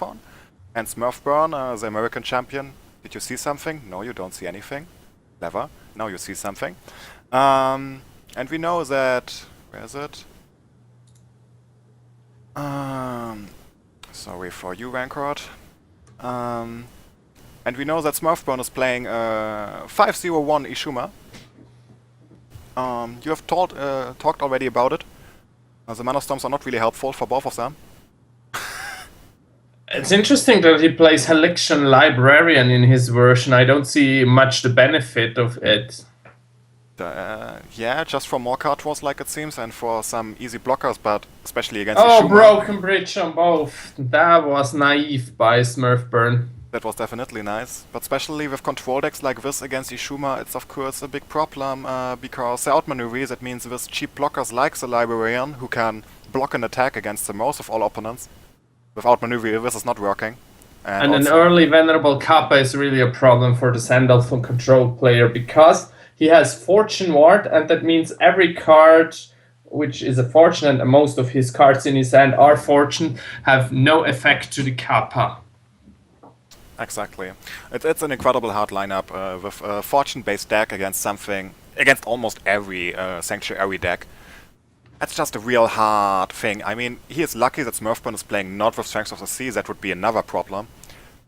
And Smurfburn, the American champion. Did you see something? No, you don't see anything. Clever. Now you see something. And we know that... Where is it? Sorry for you, Vanguard. And we know that Smurfburn is playing 501 Ishuma. You have talked already about it. The Mana Storms are not really helpful for both of them. It's interesting that he plays Helixian Librarian in his version. I don't see much the benefit of it. Yeah, just for more card draws, like it seems, and for some easy blockers, but especially against Oh, Ishuma. broken bridge on both. That was naive by Smurfburn. That was definitely nice, but especially with control decks like this against Ishuma, it's of course a big problem, because the outmaneuver, that means with cheap blockers like the Librarian, who can block an attack against the most of all opponents. With outmaneuver, this is not working. And an early Venerable Kappa is really a problem for the Sandalphon control player, because he has Fortune Ward, and that means every card which is a Fortune, and most of his cards in his hand are Fortune, have no effect to the Kappa. Exactly. It's an incredible hard lineup with a Fortune-based deck against almost every Sanctuary deck. That's just a real hard thing. I mean, he is lucky that Smurfburn is playing not with Strength of the Sea, that would be another problem.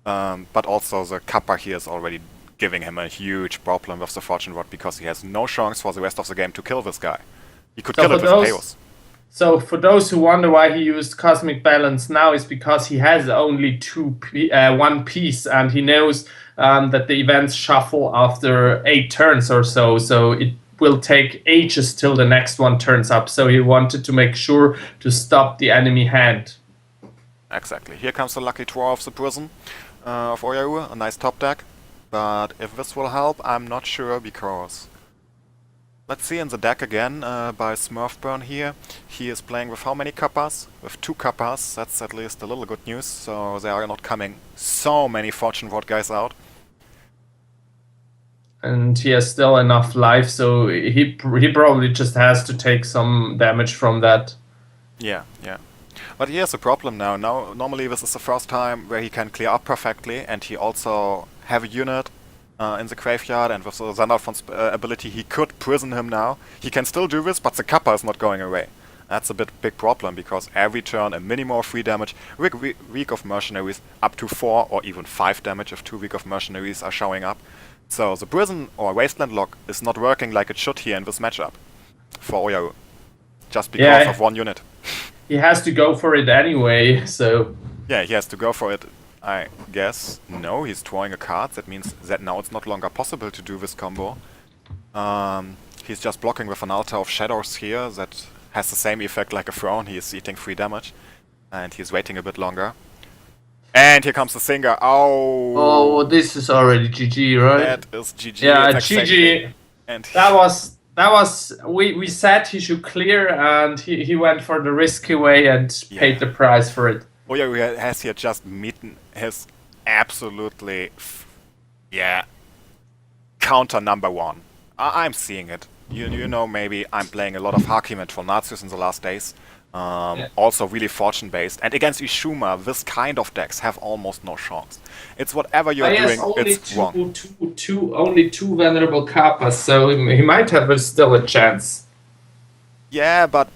But also the Kappa here is already giving him a huge problem with the Fortune Rod, because he has no chance for the rest of the game to kill this guy. He could kill it with Chaos. So for those who wonder why he used Cosmic Balance now, is because he has only one piece, and he knows that the events shuffle after 8 turns or so, so it will take ages till the next one turns up, so he wanted to make sure to stop the enemy hand. Exactly. Here comes the lucky draw of the prison of Oyau, a nice top deck. But if this will help, I'm not sure, because... Let's see in the deck again by Smurfburn here. He is playing with how many Kappas? With 2 Kappas. That's at least a little good news, so there are not coming so many Fortune Ward guys out. And he has still enough life, so he probably just has to take some damage from that. Yeah. But he has a problem now. Normally this is the first time where he can clear up perfectly, and he also have a unit in the graveyard, and with the Sandalphon's ability he could prison him now. He can still do this, but the Kappa is not going away. That's a big problem, because every turn a minimum of 3 damage, weak of Mercenaries, up to 4 or even 5 damage if 2 weak of Mercenaries are showing up. So the Prison or Wasteland lock is not working like it should here in this matchup for Oyau, just because of one unit. He has to go for it anyway, so... Yeah, he has to go for it, I guess. No, he's drawing a card. That means that now it's not longer possible to do this combo. He's just blocking with an Altar of Shadows here that has the same effect like a Throne. He is eating 3 damage. And he's waiting a bit longer. And here comes the Singer. Oh, this is already GG, right? That is GG. Yeah, GG. And that was we said he should clear, and he went for the risky way and paid the price for it. Oh yeah, he has here just meeting his absolutely counter number 1. I'm seeing it. You know, maybe I'm playing a lot of Hakim and Tornatius in the last days. Also really Fortune based, and against Ishuma this kind of decks have almost no chance. It's whatever you're doing, it's wrong. Only two Venerable Kappas, so he might have still a chance. Yeah, but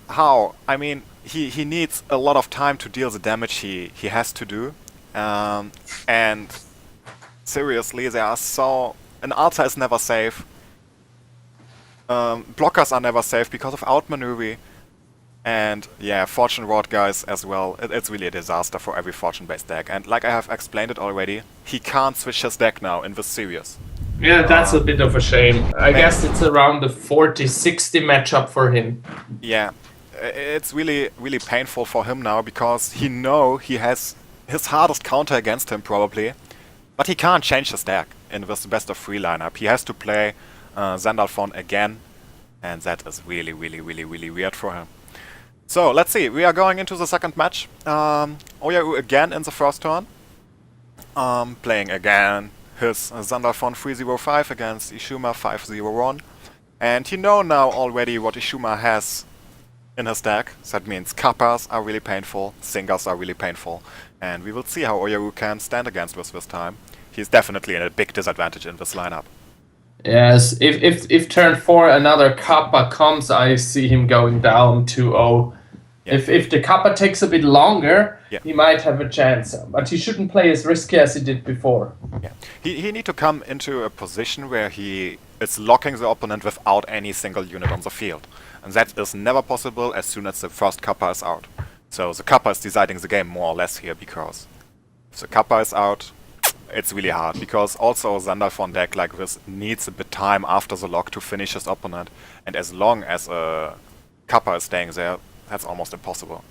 how? I mean, he needs a lot of time to deal the damage he has to do, and seriously, there are an Altar is never safe. Blockers are never safe because of outmaneuver. And yeah, Fortune Rod guys as well. It's really a disaster for every Fortune-based deck. And like I have explained it already, he can't switch his deck now in this series. Yeah, that's a bit of a shame. I guess it's around the 40-60 matchup for him. Yeah, it's really painful for him now, because he has his hardest counter against him probably, but he can't change his deck in this best of 3 lineup. He has to play Sandalphon again, and that is really weird for him. So, let's see, we are going into the second match. Oyau again in the first turn. Playing again his Sandalphon 305 against Ishuma 501. And you know now already what Ishuma has in his deck. So that means Kappas are really painful, Singers are really painful, and we will see how Oyau can stand against this time. He's definitely in a big disadvantage in this lineup. Yes, if turn 4 another Kappa comes, I see him going down 2-0. Yeah. If the Kappa takes a bit longer, Yeah. he might have a chance, but he shouldn't play as risky as he did before. Yeah. He need to come into a position where he is locking the opponent without any single unit on the field. And that is never possible as soon as the first Kappa is out. So the Kappa is deciding the game more or less here, because if the Kappa is out, it's really hard, because also a Sandalphon deck like this needs a bit time after the lock to finish his opponent, and as long as a Kappa is staying there, that's almost impossible.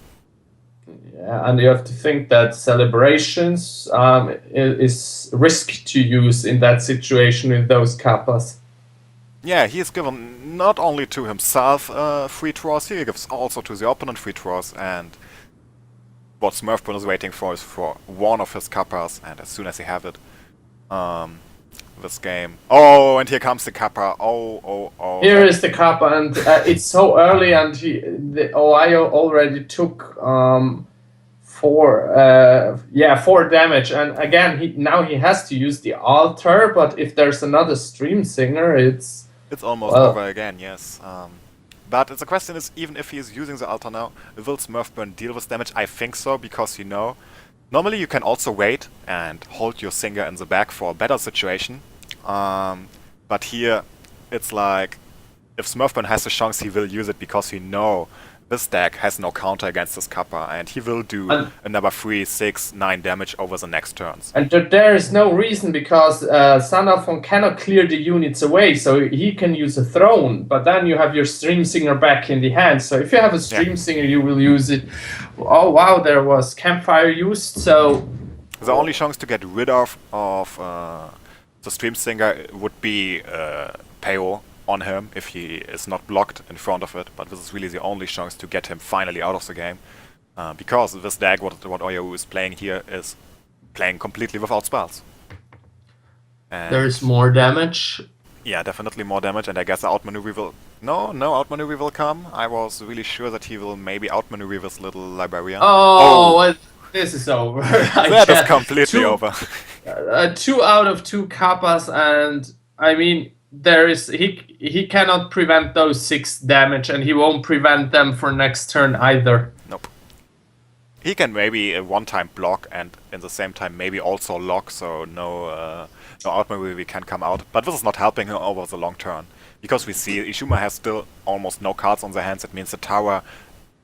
Yeah, and you have to think that Celebrations is risky to use in that situation with those Kappas. Yeah, he is given not only to himself free draws, he gives also to the opponent free draws, and what Smurfburn is waiting for is for one of his Kappas, and as soon as he have it, this game... Oh, and here comes the Kappa. Oh. Here is the Kappa, and it's so early, and the oyau already took 4 damage, and again, now he has to use the altar, but if there's another Stream Singer, it's almost over again, yes. But the question is, even if he is using the altar now, will Smurfburn deal with damage? I think so, because normally you can also wait and hold your Singer in the back for a better situation. But here, it's like, if Smurfburn has a chance, he will use it, because this deck has no counter against this Kappa, and he will do another 3, 6, 9 damage over the next turns. And there is no reason, because Sandalphon cannot clear the units away, so he can use a throne, but then you have your Stream Singer back in the hand, so if you have a Stream Singer, you will use it. Oh wow, there was Campfire used, so... The only chance to get rid of the Stream Singer would be Peo on him if he is not blocked in front of it, but this is really the only chance to get him finally out of the game, because this deck, what oyau is playing here, is playing completely without spells. And there is more damage. Yeah, definitely more damage, and I guess the outmaneuver will... No outmaneuver will come. I was really sure that he will maybe outmaneuver this little Librarian. Oh. This is over. That is completely over. 2 out of 2 Kappas, and I mean, he cannot prevent those 6 damage, and he won't prevent them for next turn either. Nope. He can maybe a one-time block, and in the same time maybe also lock, so no outmaneuver can come out. But this is not helping him over the long turn, because we see Ishuma has still almost no cards on their hands. It means the tower,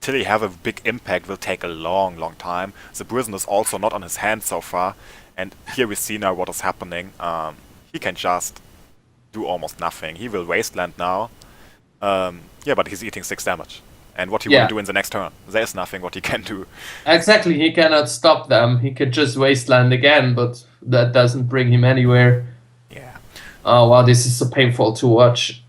till he have a big impact, will take a long time. The prison is also not on his hand so far, and here we see now what is happening. He can just do almost nothing. He will wasteland now. Yeah, but he's eating 6 damage. And what he will do in the next turn? There is nothing what he can do. Exactly, he cannot stop them. He could just wasteland again, but that doesn't bring him anywhere. Yeah. Oh wow, this is so painful to watch.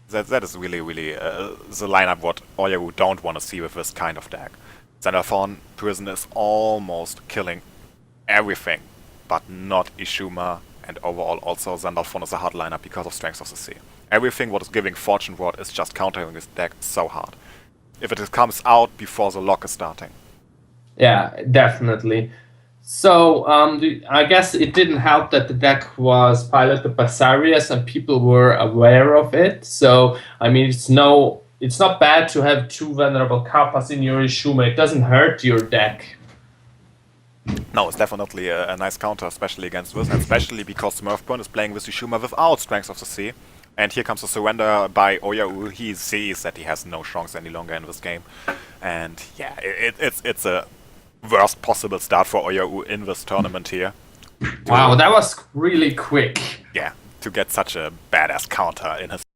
That is really the lineup what oyau don't want to see with this kind of deck. Sandalphon prison is almost killing everything, but not Ishuma, and overall also Sandalphon is a hard lineup because of Strength of the Sea. Everything what is giving Fortune Ward is just countering this deck so hard, if it comes out before the lock is starting. Yeah, definitely. So, I guess it didn't help that the deck was piloted by Sarius and people were aware of it. So, I mean, it's not bad to have 2 vulnerable Kappas in your Ishuma. It doesn't hurt your deck. No, it's definitely a nice counter, especially against this, and especially because Smurfburn is playing with Ishuma without Strength of the Sea. And here comes the surrender by oyau. He sees that he has no chance any longer in this game. And yeah, it's a worst possible start for oyau in this tournament here. Wow, that was really quick. Yeah, to get such a badass counter in his